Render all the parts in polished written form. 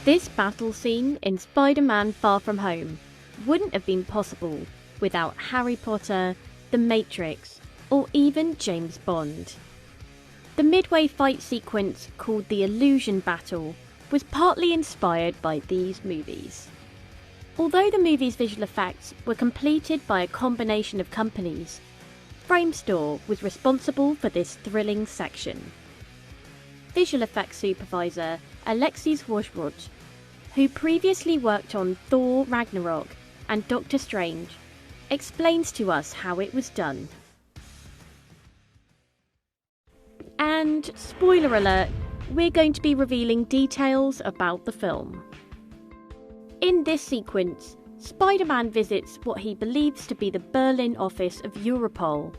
This battle scene in Spider-Man Far From Home wouldn't have been possible without Harry Potter, The Matrix, or even James Bond. The midway fight sequence, called the Illusion Battle, was partly inspired by these movies. Although the movie's visual effects were completed by a combination of companies, Framestore was responsible for this thrilling section. Visual effects supervisor Alexis Wojrot, who previously worked on Thor Ragnarok and Doctor Strange, explains to us how it was done. And spoiler alert, we're going to be revealing details about the film. In this sequence, Spider-Man visits what he believes to be the Berlin office of Europol,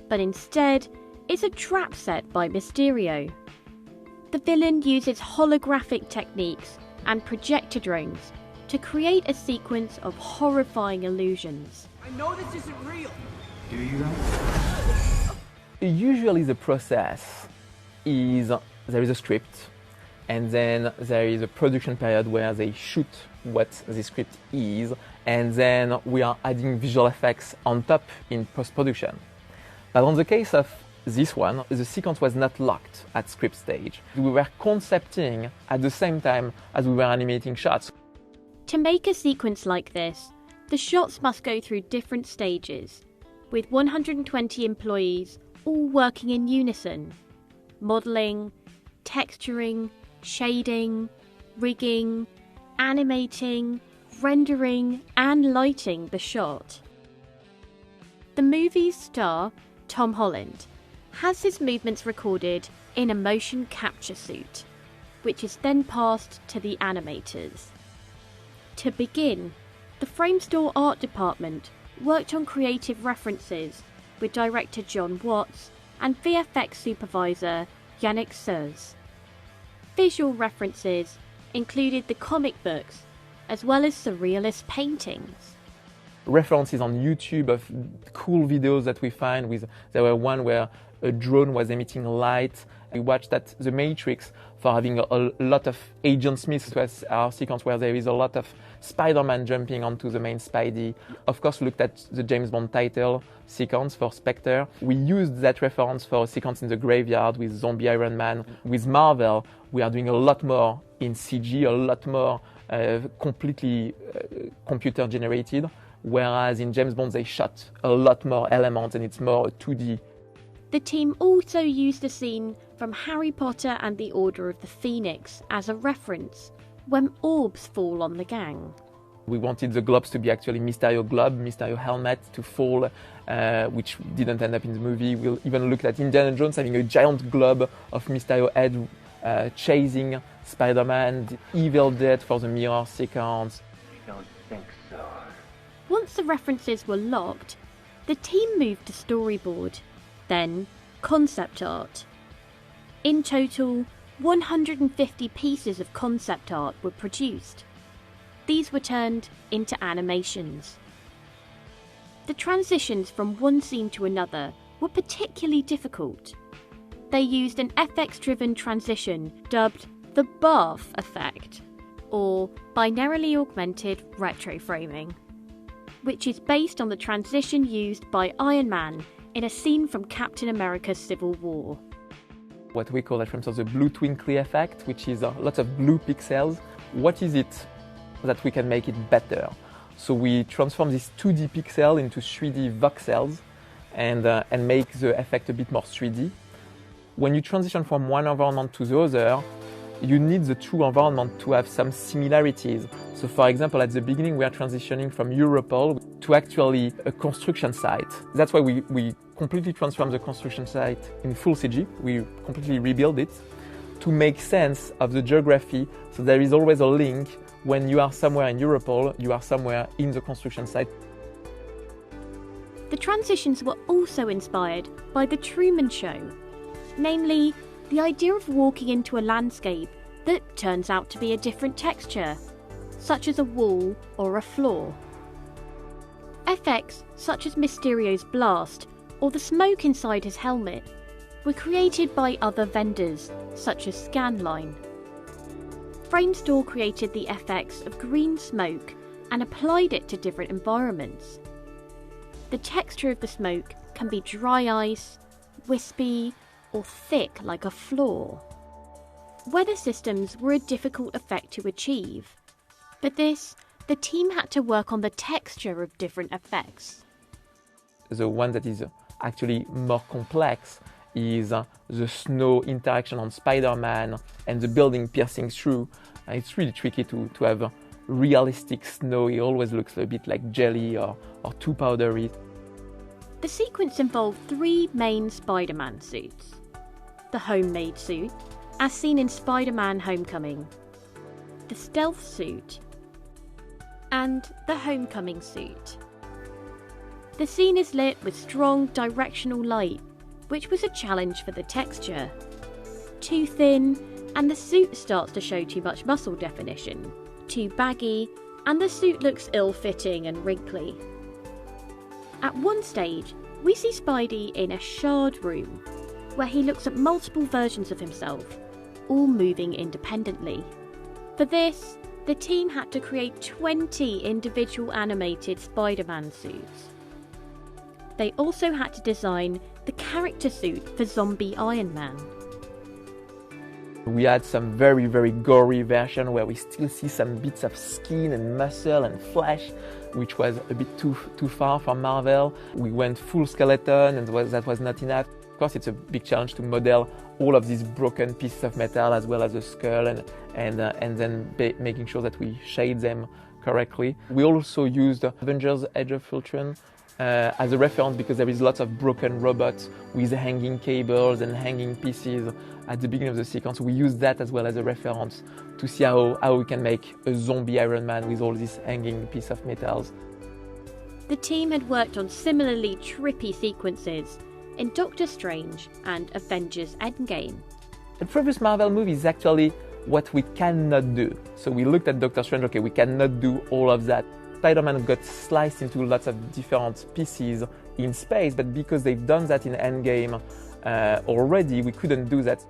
but instead is a trap set by Mysterio. The villain uses holographic techniques and projector drones to create a sequence of horrifying illusions. I know this isn't real. Do you though? Usually the process is there is a script, and then there is a production period where they shoot what the script is, and then we are adding visual effects on top in post-production. But on the case of this one, the sequence was not locked at script stage. We were concepting at the same time as we were animating shots. To make a sequence like this, the shots must go through different stages, with 120 employees all working in unison. Modelling, texturing, shading, rigging, animating, rendering and lighting the shot. The movie's star, Tom Holland, has his movements recorded in a motion capture suit, which is then passed to the animators. To begin, the Framestore art department worked on creative references with director John Watts and VFX supervisor Yannick Seuz. Visual references included the comic books as well as surrealist paintings. References on YouTube of cool videos that we find there were one where a drone was emitting light. We watched that The Matrix for having a lot of Agent Smith. It was our sequence where there is a lot of Spiderman jumping onto the main Spidey. Of course, we looked at the James Bond title sequence for Spectre. We used that reference for a sequence in the graveyard with Zombie Iron Man. With Marvel, we are doing a lot more in CG, a lot more completely computer generated. Whereas in James Bond, they shot a lot more elements and it's more 2D. The team also used a scene from Harry Potter and the Order of the Phoenix as a reference when orbs fall on the gang. We wanted the globes to be actually Mysterio globe, Mysterio helmet to fall, which didn't end up in the movie. We'll even look at Indiana Jones having a giant globe of Mysterio head chasing Spider-Man, the Evil Dead for the mirror sequence. I don't think so. Once the references were locked, the team moved to storyboard, then concept art. In total, 150 pieces of concept art were produced. These were turned into animations. The transitions from one scene to another were particularly difficult. They used an FX-driven transition dubbed the Bath effect, or binarily augmented retroframing, which is based on the transition used by Iron Man in a scene from Captain America's Civil War. What we call at Framestore the blue twinkly effect, which is a lot of blue pixels. What is it that we can make it better? So we transform this 2D pixel into 3D voxels and make the effect a bit more 3D. When you transition from one environment to the other, you need the two environments to have some similarities. So for example, at the beginning we are transitioning from Europol to actually a construction site. That's why we completely transform the construction site in full CG. We completely rebuild it to make sense of the geography. So there is always a link. When you are somewhere in Europol, you are somewhere in the construction site. The transitions were also inspired by The Truman Show, namely the idea of walking into a landscape that turns out to be a different texture, such as a wall or a floor. Effects such as Mysterio's blast or the smoke inside his helmet were created by other vendors, such as Scanline. Framestore created the effects of green smoke and applied it to different environments. The texture of the smoke can be dry ice, wispy, or thick like a floor. Weather systems were a difficult effect to achieve, but the team had to work on the texture of different effects. The one that is actually more complex is the snow interaction on Spiderman and the building piercing through. It's really tricky to have realistic snow. It always looks a bit like jelly or too powdery. The sequence involved 3 main Spider-Man suits. The homemade suit, as seen in Spider-Man Homecoming, the stealth suit, and the homecoming suit. The scene is lit with strong directional light, which was a challenge for the texture. Too thin, and the suit starts to show too much muscle definition. Too baggy, and the suit looks ill-fitting and wrinkly. At one stage, we see Spidey in a shard room, where he looks at multiple versions of himself, all moving independently. For this, the team had to create 20 individual animated Spider-Man suits. They also had to design the character suit for zombie Iron Man. We had some very, very gory version where we still see some bits of skin and muscle and flesh, which was a bit too far from Marvel. We went full skeleton, and that was not enough. Of course, it's a big challenge to model all of these broken pieces of metal as well as the skull, and then making sure that we shade them correctly. We also used Avengers: Age of Ultron as a reference because there is lots of broken robots with hanging cables and hanging pieces at the beginning of the sequence. We use that as well as a reference to see how we can make a zombie Iron Man with all these hanging pieces of metals. The team had worked on similarly trippy sequences in Doctor Strange and Avengers Endgame. The previous Marvel movie is actually what we cannot do. So we looked at Doctor Strange, okay, we cannot do all of that. Spider-Man got sliced into lots of different pieces in space, but because they've done that in Endgame already, we couldn't do that.